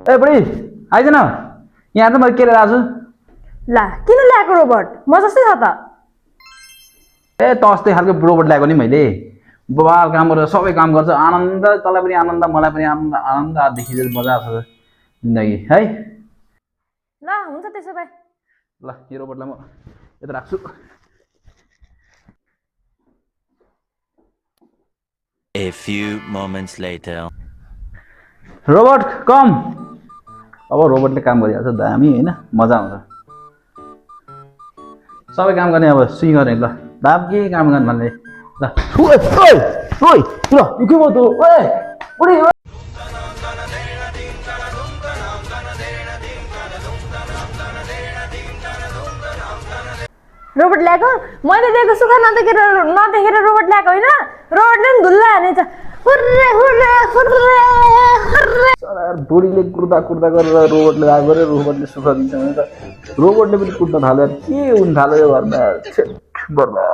ए बुढी आइज न यहाँ त मैले के लिएर आएको छु ला किन ल्याएको रोबोट म जस्तै छ त ए तस्तै खालको रोबोट ल्याएको नि मैले बबाल काम गरेर सबै काम गर्छ आनन्द तँलाई पनि आनन्द मलाई पनि आनन्द आनन्द आजदेखि चाहिँ मजा छ जिन्दगी है ल हुन्छ त्यसो भए ल यो रोबोटलाई म यता राख्छु A few moments later. Robot कम अब रोबोटले काम गरिहाल्छ दामी होइन मजा आउँछ सबै काम गर्ने अब सुई गर्ने ल दाम के काम गर्ने भन्ने ल ओइ ओइ ओइ ल यो के भयो त ओइ बुढी रोबोट ल्याएको मैले दिएको सुख नदेखेर रोबोट ल्याएको होइन रोबोटले पनि धुल्ला हानेछ हुर्रे हुर्रे हुर्रे हुर्रे बुढीले कुर्दा कुर्दा गरेर रोबोटले आएको रे रोबोटले सुख दिन्छ भने त रोबोटले पनि कुट्न थाल्यो के हुन थाल्यो यो घरमा